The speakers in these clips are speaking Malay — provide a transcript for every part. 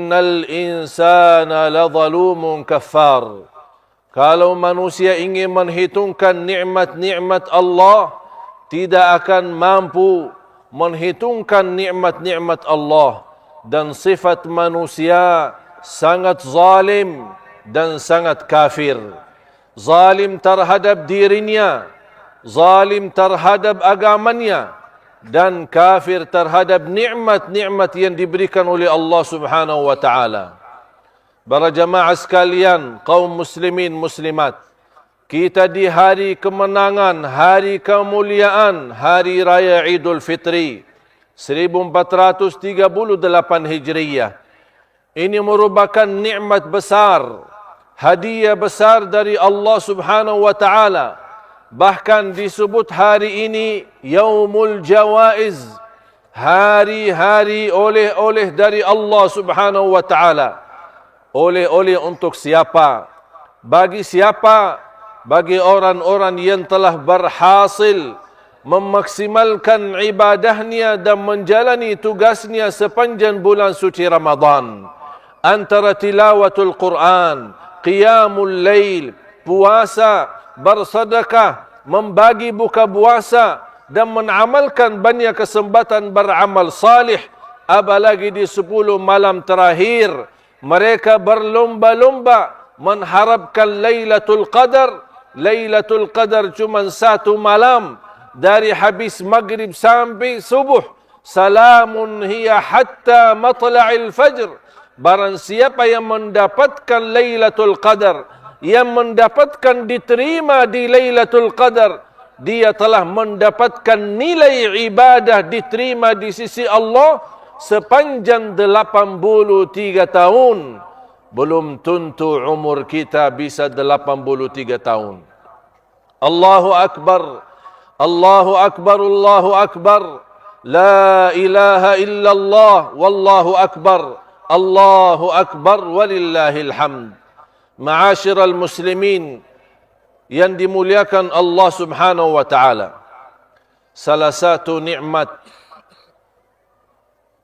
innal insana lazalumun kafar. Kalau manusia ingin menghitungkan nikmat-nikmat Allah, tidak akan mampu menghitungkan nikmat-nikmat Allah. Dan sifat manusia sangat zalim dan sangat kafir. Zalim terhadap dirinya, zalim terhadap agamanya, dan kafir terhadap nikmat-nikmat yang diberikan oleh Allah Subhanahu wa taala. Para jamaah sekalian, kaum muslimin muslimat, kita di hari kemenangan, hari kemuliaan, hari raya Idul Fitri 1438 Hijriyah. Ini merupakan nikmat besar, hadiah besar dari Allah Subhanahu wa taala. Bahkan disebut hari ini Yaumul Jawaiz, hari-hari oleh-oleh dari Allah Subhanahu wa taala. Oleh-oleh untuk siapa? Bagi siapa? Bagi orang-orang yang telah berhasil memaksimalkan ibadahnya dan menjalani tugasnya sepanjang bulan suci Ramadan. Antara tilawatul Quran, qiyamul lail, puasa, bersedekah, membagi buka puasa, dan mengamalkan banyak kesempatan beramal salih. Apalagi di 10 malam terakhir, mereka berlomba-lomba mengharapkan Lailatul Qadar. Lailatul Qadar cuma 1 malam, dari habis maghrib sampai subuh. Salamun hiya hatta matla'il fajr. Barang siapa yang mendapatkan Lailatul Qadar, yang mendapatkan diterima di Lailatul Qadar, dia telah mendapatkan nilai ibadah diterima di sisi Allah sepanjang 83 tahun. Belum tentu umur kita bisa 83 tahun. Allahu Akbar, Allahu Akbar, Allahu Akbar. La ilaha illallah, wallahu akbar. Allahu Akbar, walillahil hamd. Ma'asyiral muslimin yang dimuliakan Allah Subhanahu wa taala. Salah satu nikmat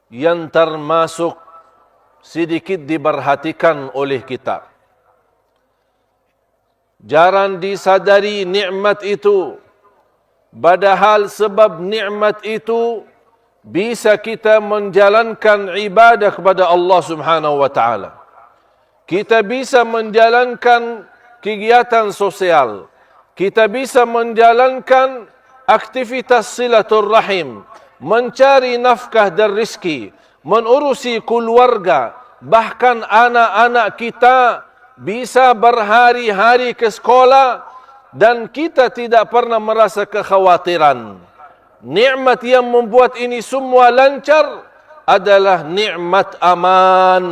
yang termasuk sedikit diperhatikan oleh kita, jarang disadari nikmat itu, padahal sebab nikmat itu bisa kita menjalankan ibadah kepada Allah Subhanahu wa taala. Kita bisa menjalankan kegiatan sosial, kita bisa menjalankan aktivitas silaturrahim, mencari nafkah dan rizki, menurusi keluarga, bahkan anak-anak kita bisa berhari-hari ke sekolah dan kita tidak pernah merasa kekhawatiran. Nikmat yang membuat ini semua lancar adalah nikmat aman.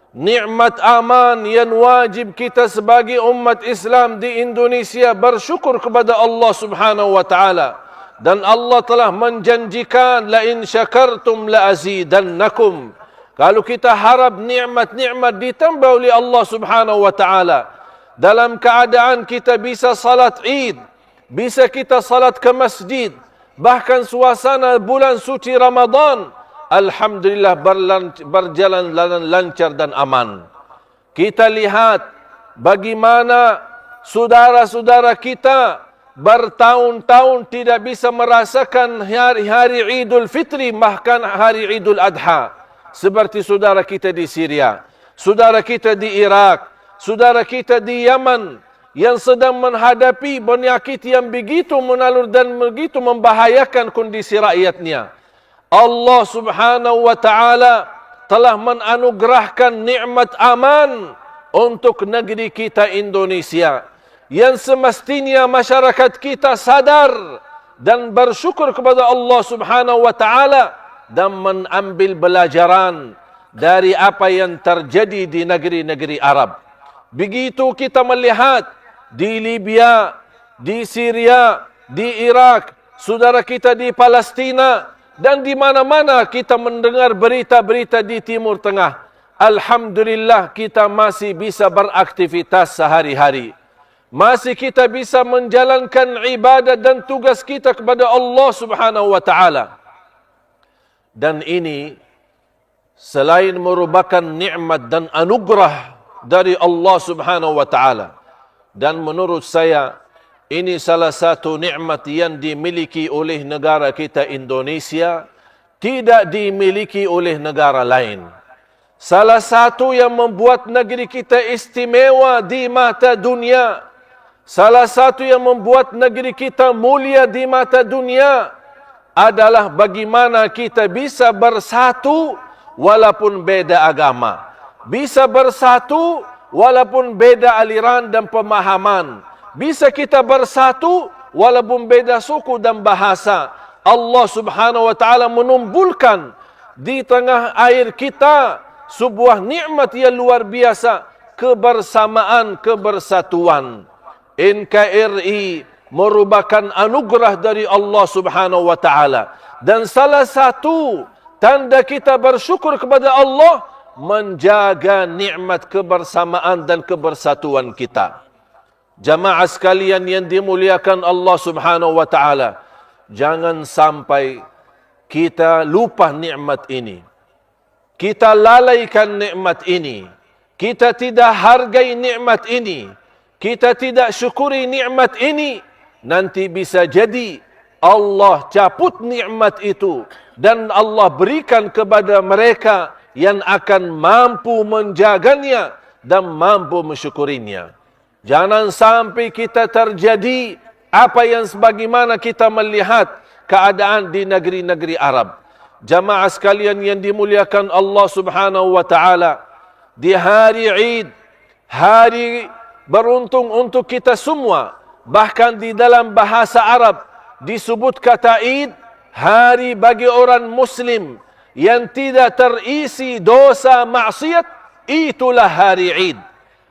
Nikmat aman yang wajib kita sebagai umat Islam di Indonesia bersyukur kepada Allah Subhanahu wa taala. Dan Allah telah menjanjikan, la in syakartum la azidannakum. Kalau kita harap nikmat-nikmat ditambah oleh Allah Subhanahu wa taala, dalam keadaan kita bisa salat Id, bisa kita salat ke masjid, bahkan suasana bulan suci Ramadan, alhamdulillah berjalan lancar dan aman. Kita lihat bagaimana saudara-saudara kita bertahun-tahun tidak bisa merasakan hari Idul Fitri, bahkan hari Idul Adha. Seperti saudara kita di Syria, saudara kita di Irak, saudara kita di Yaman yang sedang menghadapi penyakit yang begitu menalur dan begitu membahayakan kondisi rakyatnya. Allah Subhanahu wa taala telah menganugerahkan nikmat aman untuk negeri kita Indonesia, yang semestinya masyarakat kita sadar dan bersyukur kepada Allah Subhanahu wa taala dan mengambil pelajaran dari apa yang terjadi di negeri-negeri Arab. Begitu kita melihat di Libya, di Syria, di Irak, saudara kita di Palestina, dan di mana-mana kita mendengar berita-berita di Timur Tengah. Alhamdulillah kita masih bisa beraktivitas sehari-hari. Masih kita bisa menjalankan ibadah dan tugas kita kepada Allah Subhanahu wa taala. Dan ini selain merupakan nikmat dan anugerah dari Allah Subhanahu wa taala. Dan menurut saya ini salah satu nikmat yang dimiliki oleh negara kita Indonesia, tidak dimiliki oleh negara lain. Salah satu yang membuat negeri kita istimewa di mata dunia, salah satu yang membuat negeri kita mulia di mata dunia adalah bagaimana kita bisa bersatu walaupun beda agama, bisa bersatu walaupun beda aliran dan pemahaman, bisa kita bersatu walaupun beda suku dan bahasa. Allah Subhanahu wa taala menumbuhkan di tengah air kita sebuah nikmat yang luar biasa, kebersamaan, kebersatuan. NKRI merupakan anugerah dari Allah Subhanahu wa taala, dan salah satu tanda kita bersyukur kepada Allah menjaga nikmat kebersamaan dan kebersatuan kita. Jamaah sekalian yang dimuliakan Allah Subhanahu wa taala, jangan sampai kita lupa nikmat ini. Kita lalaikan nikmat ini. Kita tidak hargai nikmat ini. Kita tidak syukuri nikmat ini. Nanti bisa jadi Allah cabut nikmat itu dan Allah berikan kepada mereka yang akan mampu menjaganya dan mampu mensyukurinya. Jangan sampai kita terjadi apa yang sebagaimana kita melihat keadaan di negeri-negeri Arab. Jamaah sekalian yang dimuliakan Allah Subhanahu wa taala, di hari Eid, hari beruntung untuk kita semua, bahkan di dalam bahasa Arab disebut kata Eid, hari bagi orang muslim yang tidak terisi dosa maksiat, itulah hari Eid.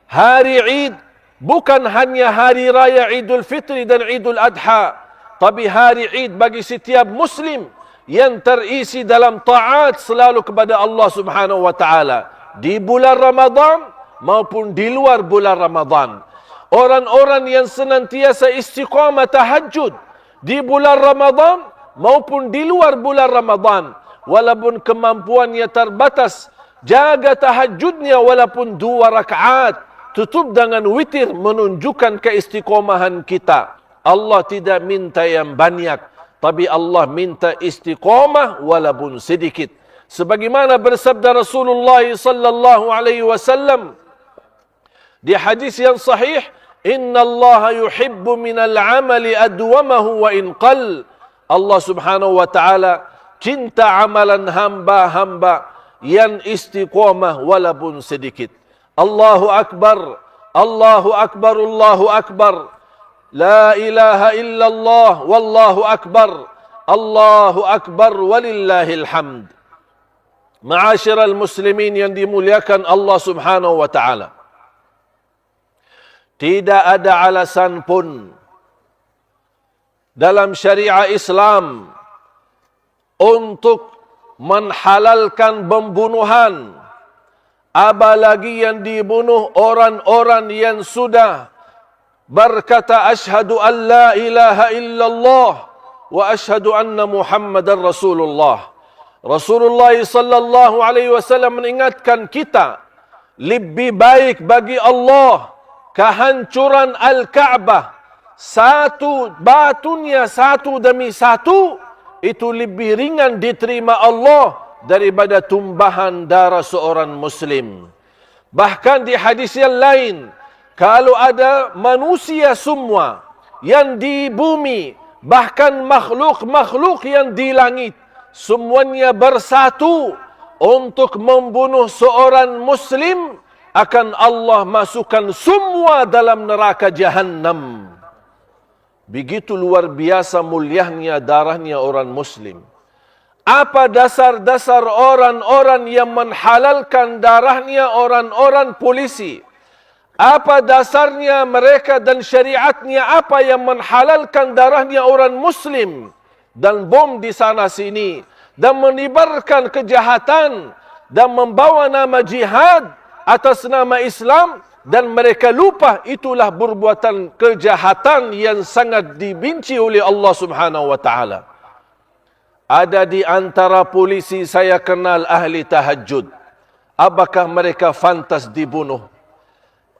Hari Eid bukan hanya hari raya Idul Fitri dan Idul Adha, tapi hari Eid bagi setiap muslim yang terisi dalam taat selalu kepada Allah Subhanahu wa taala di bulan Ramadan maupun di luar bulan Ramadan. Orang-orang yang senantiasa istiqamah tahajud di bulan Ramadan maupun di luar bulan Ramadan, walaupun kemampuannya terbatas, jaga tahajudnya walaupun 2 rakaat, tutup dengan witir, menunjukkan keistiqomahan kita. Allah tidak minta yang banyak, tapi Allah minta istiqamah walaupun sedikit. Sebagaimana bersabda Rasulullah sallallahu alaihi wasallam di hadis yang sahih, "Inna Allah yuhibbu minal amali adwamahu wa in qall." Allah Subhanahu wa taala cinta amalan hamba-hamba yang istiqamah walaupun sedikit. Allahu akbar, Allahu akbar, Allahu akbar. La ilaha illallah wallahu akbar. Allahu akbar walillahil hamd. Ma'asyiral muslimin yang dimuliakan Allah Subhanahu wa taala, tidak ada alasan pun dalam syariat Islam untuk menghalalkan pembunuhan, apalagi yang dibunuh orang-orang yang sudah berkata asyhadu an la ilaha illallah wa asyhadu anna Muhammadar Rasulullah. Rasulullah sallallahu alaihi wasallam mengingatkan kita, lebih baik bagi Allah kehancuran Al-Ka'bah, satu batunya satu demi satu, itu lebih ringan diterima Allah daripada tumbahan darah seorang muslim. Bahkan di hadis yang lain, kalau ada manusia semua yang di bumi, bahkan makhluk-makhluk yang di langit, semuanya bersatu untuk membunuh seorang muslim, akan Allah masukkan semua dalam neraka Jahannam. Begitu luar biasa mulianya darahnya orang muslim. Apa dasar-dasar orang-orang yang menghalalkan darahnya orang-orang polisi? Apa dasarnya mereka dan syariatnya apa yang menghalalkan darahnya orang muslim dan bom di sana sini dan menibarkan kejahatan dan membawa nama jihad atas nama Islam, dan mereka lupa itulah perbuatan kejahatan yang sangat dibenci oleh Allah Subhanahu wa taala. Ada di antara polisi saya kenal ahli tahajud. Apakah mereka pantas dibunuh?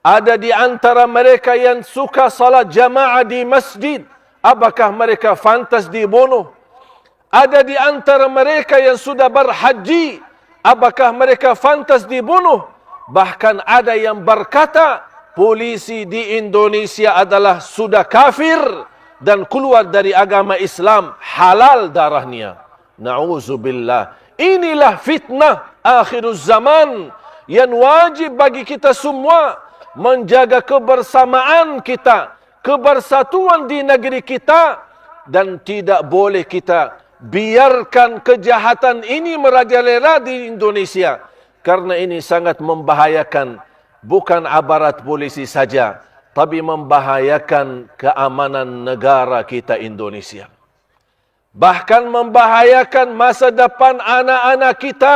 Ada di antara mereka yang suka salat jamaah di masjid. Apakah mereka pantas dibunuh? Ada di antara mereka yang sudah berhaji. Apakah mereka pantas dibunuh? Bahkan ada yang berkata, polisi di Indonesia adalah sudah kafir dan keluar dari agama Islam, halal darahnya. Na'udzubillah. Inilah fitnah akhirul zaman yang wajib bagi kita semua menjaga kebersamaan kita, kebersatuan di negeri kita, dan tidak boleh kita biarkan kejahatan ini merajalela di Indonesia, karena ini sangat membahayakan bukan aparat polisi saja, tapi membahayakan keamanan negara kita Indonesia. Bahkan membahayakan masa depan anak-anak kita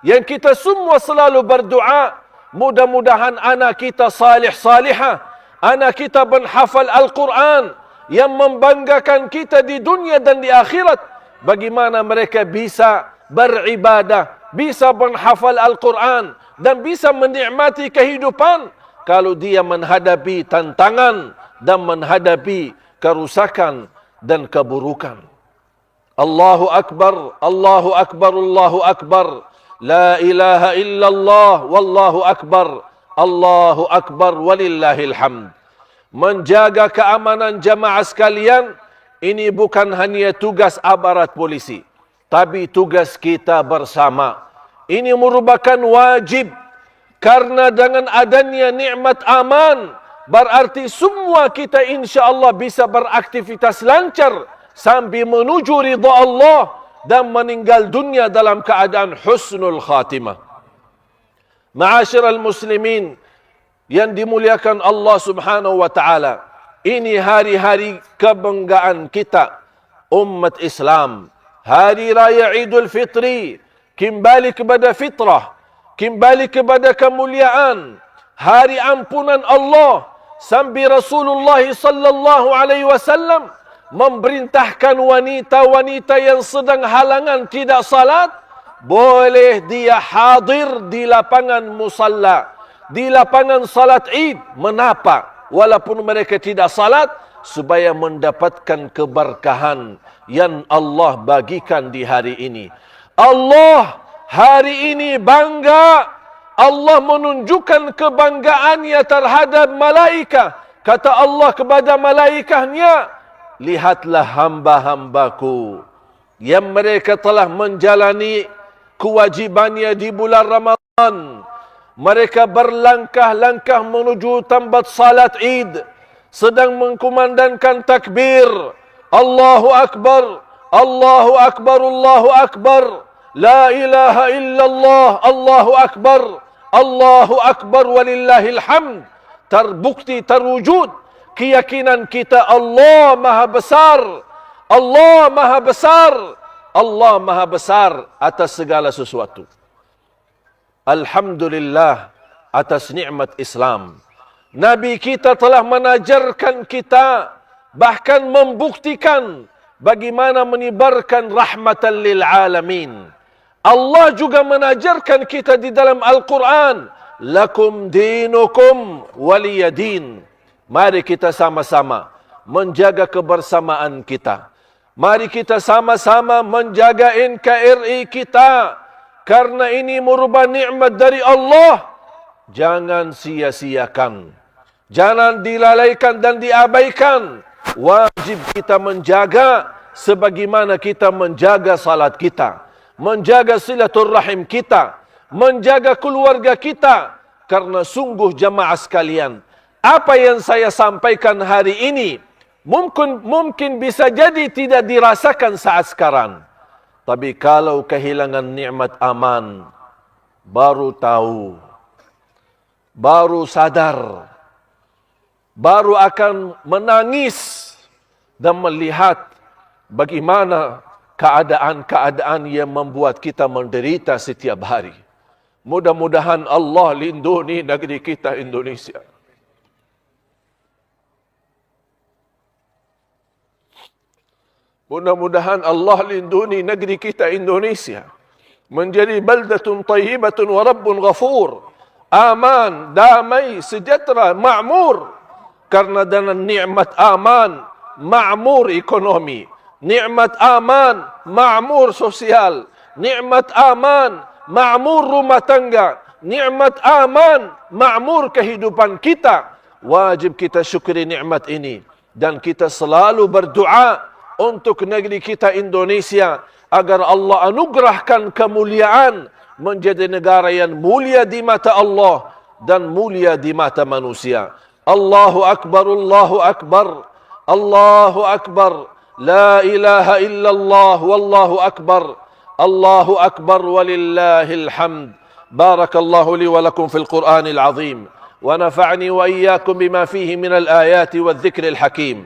yang kita semua selalu berdoa, mudah-mudahan anak kita salih salihah, anak kita menghafal Al-Quran yang membanggakan kita di dunia dan di akhirat. Bagaimana mereka bisa beribadah, bisa menghafal Al-Quran dan bisa menikmati kehidupan kalau dia menghadapi tantangan dan menghadapi kerusakan dan keburukan. Allahu Akbar, Allahu Akbar, Allahu Akbar. La ilaha illallah, wallahu akbar. Allahu Akbar, walillahil hamd. Menjaga keamanan jamaah sekalian, ini bukan hanya tugas aparat polisi, tapi tugas kita bersama. Ini merupakan wajib, karena dengan adanya nikmat aman, berarti semua kita insya-Allah bisa beraktivitas lancar sambil menuju ridha Allah dan meninggal dunia dalam keadaan husnul khatimah. Ma'asyiral muslimin yang dimuliakan Allah Subhanahu wa taala, ini hari-hari kebanggaan kita umat Islam. Hari raya Idul Fitri, kembali kepada fitrah, kembali kepada kemuliaan, hari ampunan Allah. Sambil Rasulullah sallallahu alaihi wasallam memerintahkan wanita-wanita yang sedang halangan tidak salat, boleh dia hadir di lapangan musalla, di lapangan salat Id, menapa walaupun mereka tidak salat, supaya mendapatkan keberkahan yang Allah bagikan di hari ini. Allah hari ini bangga, Allah menunjukkan kebanggaannya terhadap malaikat. Kata Allah kepada malaikatnya, lihatlah hamba-hambaku yang mereka telah menjalani kewajibannya di bulan Ramadan. Mereka berlangkah-langkah menuju tempat salat Id, sedang mengkumandangkan takbir. Allahu Akbar, Allahu Akbar, Allahu Akbar. La ilaha illallah, Allahu Akbar, Allahu Akbar, walillahil hamd. Terbukti, terwujud keyakinan kita Allah Maha Besar. Allah Maha Besar. Allah Maha Besar atas segala sesuatu. Alhamdulillah atas nikmat Islam. Nabi kita telah mengajarkan kita, bahkan membuktikan bagaimana menyebarkan rahmatan lil alamin. Allah juga mengajarkan kita di dalam Al-Quran, lakum dinukum waliyadin. Mari kita sama-sama menjaga kebersamaan kita. Mari kita sama-sama menjaga NKRI kita, karena ini merupakan nikmat dari Allah. Jangan sia-siakan, jangan dilalaikan dan diabaikan. Wajib kita menjaga sebagaimana kita menjaga salat kita, menjaga silaturrahim kita, menjaga keluarga kita. Karena sungguh jamaah sekalian, apa yang saya sampaikan hari ini mungkin bisa jadi tidak dirasakan saat sekarang. Tapi kalau kehilangan nikmat aman, baru tahu, baru sadar, baru akan menangis dan melihat bagaimana keadaan-keadaan yang membuat kita menderita setiap hari. Mudah-mudahan Allah lindungi negeri kita Indonesia. Mudah-mudahan Allah lindungi negeri kita Indonesia menjadi baldatun tayyibatun wa rabbun ghafur. Aman, damai, sejahtera, makmur. Karena dengan nikmat aman, makmur ekonomi. Nikmat aman, makmur sosial. Nikmat aman, makmur rumah tangga. Nikmat aman, makmur kehidupan kita. Wajib kita syukuri nikmat ini. Dan kita selalu berdoa untuk negeri kita Indonesia agar Allah anugerahkan kemuliaan menjadi negara yang mulia di mata Allah dan mulia di mata manusia. Allahu Akbar, Allahu Akbar, Allahu Akbar, la ilaha illallah, wallahu akbar, Allahu Akbar walillahil hamd. Barakallahu li wa lakum fil Qur'anil azim. ونفعني وإياكم بما فيه من الآيات والذكر الحكيم.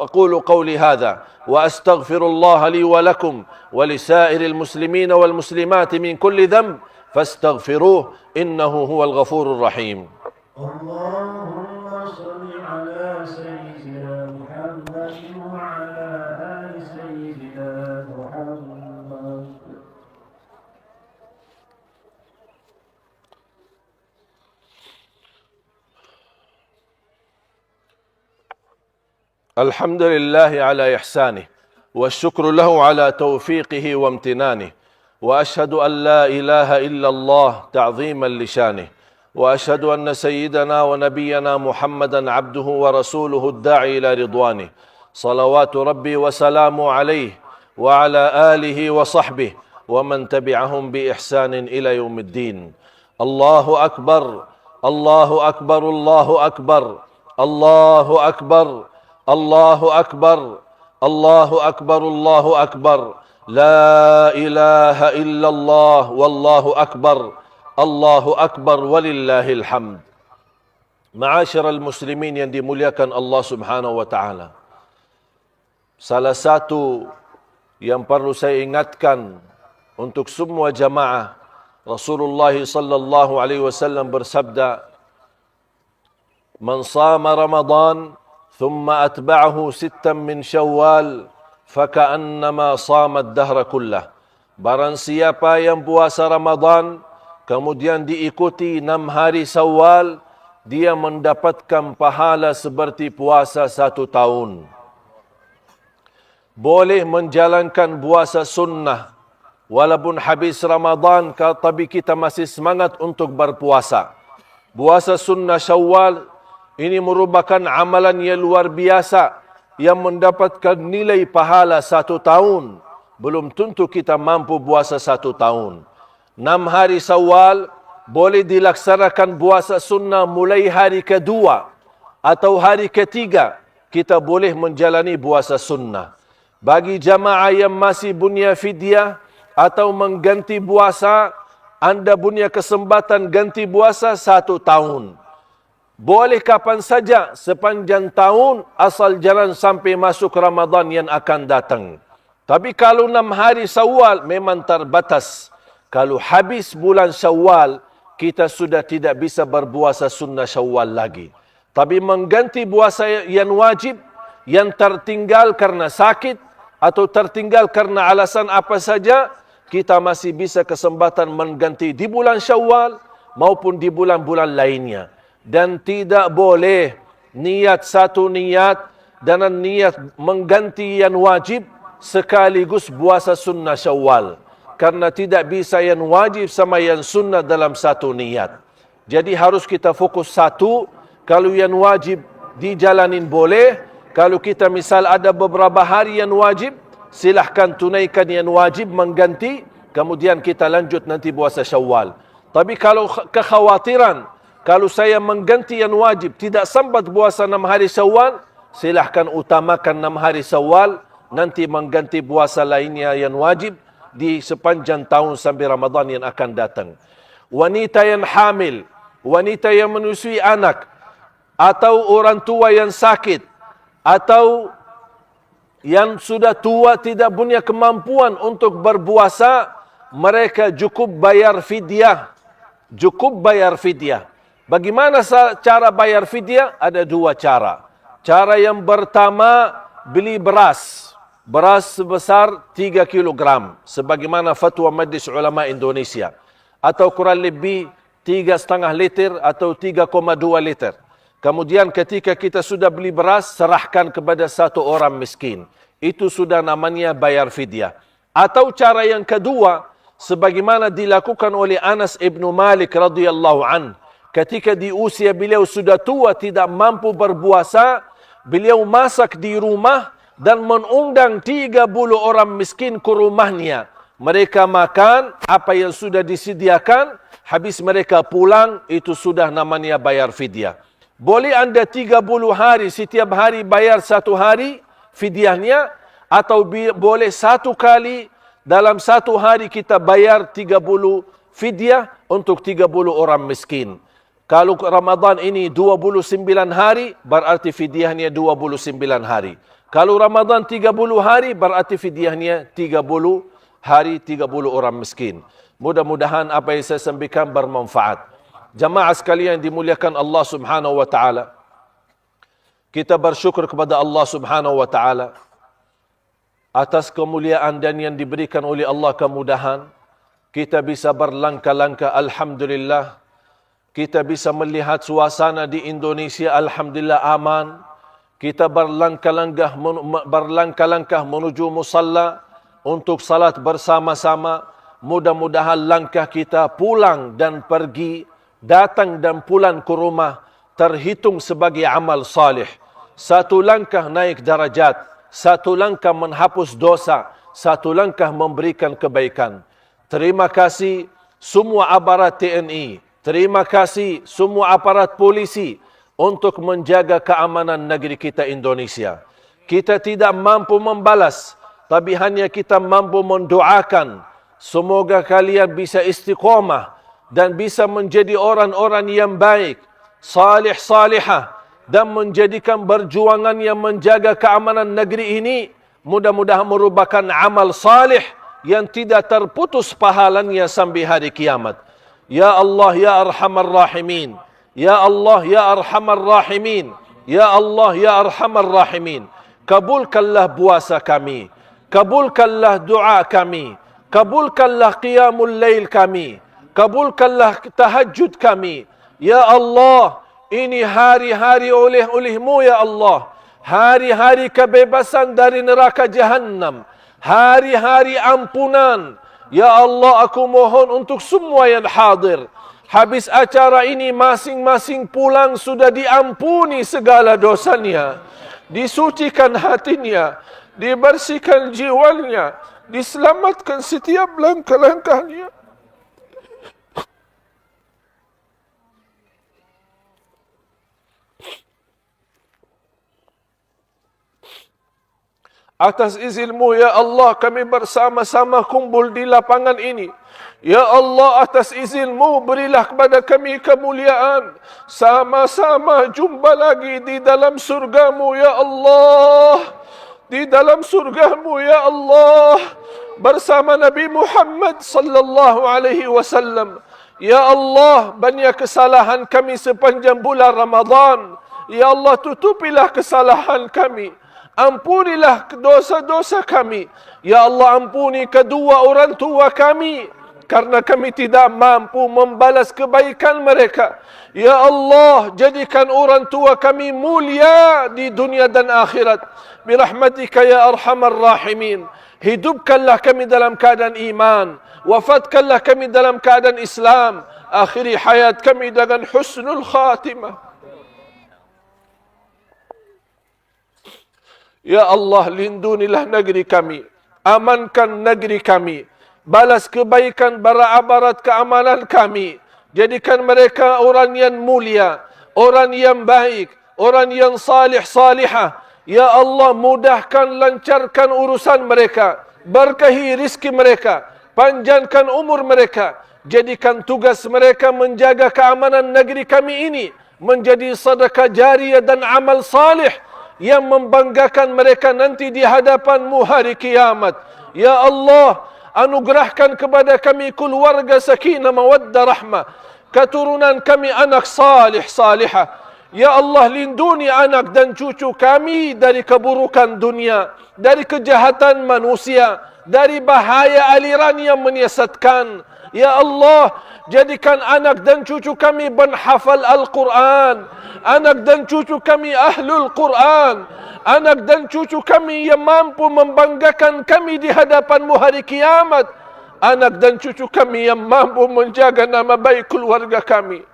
أقول قولي هذا وأستغفر الله لي ولكم ولسائر المسلمين والمسلمات من كل ذنب فاستغفروه إنه هو الغفور الرحيم. اللهم صل على سيدنا محمد وعلى آل سيدنا محمد. الحمد لله على إحسانه والشكر له على توفيقه وامتنانه وأشهد أن لا إله إلا الله تعظيما لشانه وأشهد أن سيدنا ونبينا محمدا عبده ورسوله الداعي إلى رضوانه صلوات ربي وسلامه عليه وعلى آله وصحبه ومن تبعهم بإحسان إلى يوم الدين. الله أكبر، الله أكبر، الله أكبر، الله أكبر، الله أكبر، الله أكبر، الله أكبر، لا إله إلا الله والله أكبر، الله أكبر ولله الحمد. Ma'asyiral muslimin yang dimuliakan Allah Subhanahu wa taala. Salah satu yang perlu saya ingatkan untuk semua jamaah, Rasulullah sallallahu alaihi wasallam bersabda, "Man shama Ramadan ثم أتبعه ستا من شوال فكأنما صام الدهر كله." Barang siapa yang puasa Ramadan kemudian diikuti 6 hari Syawal, dia mendapatkan pahala seperti puasa 1 tahun. Boleh menjalankan puasa sunnah walaupun habis Ramadan, tapi kita masih semangat untuk berpuasa. Puasa sunnah Syawal ini merupakan amalan yang luar biasa yang mendapatkan nilai pahala 1 tahun. Belum tentu kita mampu puasa 1 tahun. 6 hari Syawal boleh dilaksanakan puasa sunnah mulai hari kedua atau hari ketiga. Kita boleh menjalani puasa sunnah. Bagi jamaah yang masih punya fidyah atau mengganti puasa, anda punya kesempatan ganti puasa 1 tahun. Boleh kapan saja sepanjang tahun asal jalan sampai masuk Ramadan yang akan datang. Tapi kalau 6 hari Syawal memang terbatas. Kalau habis bulan Syawal, kita sudah tidak bisa berpuasa sunnah Syawal lagi. Tapi mengganti puasa yang wajib, yang tertinggal karena sakit atau tertinggal karena alasan apa saja, kita masih bisa kesempatan mengganti di bulan Syawal maupun di bulan-bulan lainnya. Dan tidak boleh niat satu niat dan niat mengganti yang wajib sekaligus puasa sunnah Syawal. Karena tidak bisa yang wajib sama yang sunnah dalam satu niat. Jadi harus kita fokus satu. Kalau yang wajib dijalanin boleh. Kalau kita misal ada beberapa hari yang wajib, silahkan tunaikan yang wajib mengganti. Kemudian kita lanjut nanti puasa Syawal. Tapi kalau kekhawatiran, kalau saya mengganti yang wajib, tidak sempat puasa 6 hari Syawal, silahkan utamakan 6 hari Syawal, nanti mengganti puasa lainnya yang wajib di sepanjang tahun sampai Ramadan yang akan datang. Wanita yang hamil, wanita yang menyusui anak, atau orang tua yang sakit, atau yang sudah tua tidak punya kemampuan untuk berpuasa, mereka cukup bayar fidyah. Cukup bayar fidyah. Bagaimana cara bayar fidyah? Ada 2 cara. Cara yang pertama, beli beras. beras sebesar 3 kilogram, sebagaimana fatwa Majlis Ulama Indonesia, atau kurang lebih 3,5 liter atau 3,2 liter. Kemudian ketika kita sudah beli beras, serahkan kepada satu orang miskin. Itu sudah namanya bayar fidyah. Atau cara yang kedua, sebagaimana dilakukan oleh Anas ibn Malik radhiyallahu an, ketika di usia beliau sudah tua, tidak mampu berpuasa, beliau masak di rumah dan mengundang 30 orang miskin ke rumahnya. Mereka makan apa yang sudah disediakan, habis mereka pulang, itu sudah namanya bayar fidyah. Boleh anda 30 hari, setiap hari bayar 1 hari fidyahnya, atau boleh 1 kali dalam 1 hari kita bayar 30 fidyah untuk 30 orang miskin. Kalau Ramadan ini 29 hari, berarti fidyahnya 29 hari. Kalau Ramadan 30 hari, berarti fidyahnya 30 hari 30 orang miskin. Mudah-mudahan apa yang saya sampaikan bermanfaat. Jamaah sekalian dimuliakan Allah Subhanahu wa taala. Kita bersyukur kepada Allah Subhanahu wa taala atas kemuliaan dan yang diberikan oleh Allah kemudahan. Kita bisa berlangkah-langkah, alhamdulillah. Kita bisa melihat suasana di Indonesia, alhamdulillah aman. Kita berlangkah-langkah menuju musalla untuk salat bersama-sama. Mudah-mudahan langkah kita pulang dan pergi, datang dan pulang ke rumah terhitung sebagai amal salih. Satu langkah naik darajat, satu langkah menghapus dosa, satu langkah memberikan kebaikan. Terima kasih semua aparat TNI, terima kasih semua aparat polisi untuk menjaga keamanan negeri kita Indonesia. Kita tidak mampu membalas, tapi hanya kita mampu mendoakan. Semoga kalian bisa istiqamah dan bisa menjadi orang-orang yang baik, salih-salihah, dan menjadikan perjuangan yang menjaga keamanan negeri ini mudah-mudahan merupakan amal salih yang tidak terputus pahalanya sampai hari kiamat. Ya Allah, Ya Arhamar Rahimin. Ya Allah, Ya Arhamar Rahimin. Ya Allah, Ya Arhamar Rahimin. Kabulkanlah puasa kami. Kabulkanlah doa kami. Kabulkanlah qiyamul lail kami. Kabulkanlah tahajud kami. Ya Allah, ini hari-hari oleh-olehmu ya Allah. Hari-hari kebebasan dari neraka Jahannam. Hari-hari ampunan. Ya Allah, aku mohon untuk semua yang hadir. Habis acara ini masing-masing pulang sudah diampuni segala dosanya. Disucikan hatinya. Dibersihkan jiwanya. Diselamatkan setiap langkah-langkahnya. Atas izin-Mu ya Allah, kami bersama-sama kumpul di lapangan ini. Ya Allah, atas izin-Mu berilah kepada kami kemuliaan. Sama-sama jumpa lagi di dalam surga-Mu ya Allah. Di dalam surga-Mu ya Allah. Bersama Nabi Muhammad sallallahu alaihi wasallam. Ya Allah, banyak kesalahan kami sepanjang bulan Ramadan. Ya Allah, tutupilah kesalahan kami. Ampunilah dosa-dosa kami. Ya Allah, ampuni kedua orang tua kami, karena kami tidak mampu membalas kebaikan mereka. Ya Allah, jadikan orang tua kami mulia di dunia dan akhirat. Birahmatika ya Arhamar Rahimin. Hidupkanlah kami dalam keadaan iman. Wafatkanlah kami dalam keadaan Islam. Akhiri hayat kami dengan husnul khatimah. Ya Allah, lindunilah negeri kami. Amankan negeri kami. Balas kebaikan para aparat keamanan kami. Jadikan mereka orang yang mulia. Orang yang baik. Orang yang salih-salihah. Ya Allah, mudahkan, lancarkan urusan mereka. Berkahi rizki mereka. Panjangkan umur mereka. Jadikan tugas mereka menjaga keamanan negeri kami ini menjadi sedekah jariyah dan amal salih yang membanggakan mereka nanti di hadapan-Mu hari kiamat. Ya Allah, anugerahkan kepada kami keluarga sakinah mawaddah rahmah. Keturunan kami anak salih salihah. Ya Allah, lindungi anak dan cucu kami dari keburukan dunia, dari kejahatan manusia, dari bahaya aliran yang menyesatkan. Ya Allah, jadikan anak dan cucu kami penghafal Al-Quran, anak dan cucu kami ahlul Quran, anak dan cucu kami yang mampu membanggakan kami di hadapan-Mu hari kiamat, anak dan cucu kami yang mampu menjaga nama baik keluarga kami.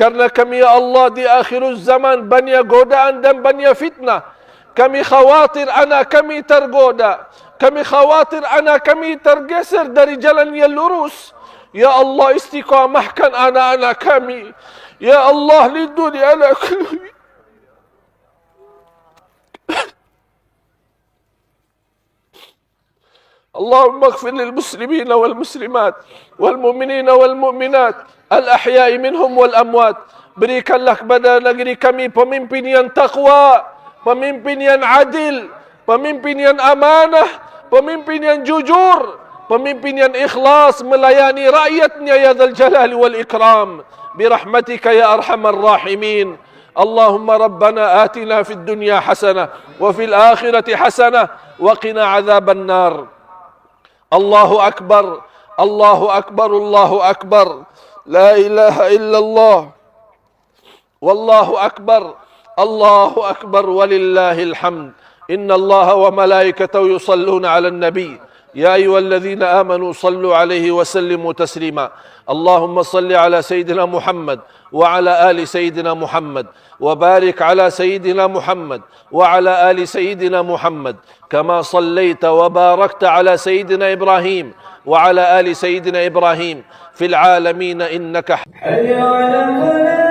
Karena kami, ya Allah, di akhir zaman banyak godaan dan banyak fitnah. Kami khawatir anak kami tergoda. Kami khawatir anak kami tergeser dari jalan yang lurus. Ya Allah, istiqamahkan anak-anak kami. Ya Allah, lindungi anak kami. اللهم اغفر للمسلمين والمسلمات والمؤمنين والمؤمنات الأحياء منهم والأموات. Berikanlah kepada negeri kami pemimpin yang takwa, pemimpin yang adil, pemimpin yang amanah, pemimpin yang jujur, pemimpin yang ikhlas melayani rakyatnya ya dzal jalali wal ikram. Birahmatika ya arhamar rahimin. اللهم ربنا آتنا في الدنيا حسنة وفي الآخرة حسنة وقنا عذاب النار. الله أكبر الله أكبر الله أكبر لا إله إلا الله والله أكبر الله أكبر ولله الحمد. إن الله وملائكته يصلون على النبي يا أيها الذين آمنوا صلوا عليه وسلموا تسليما. اللهم صل على سيدنا محمد وعلى آل سيدنا محمد وبارك على سيدنا محمد وعلى آل سيدنا محمد كما صليت وباركت على سيدنا إبراهيم وعلى آل سيدنا إبراهيم في العالمين إنك حي على الفلاح.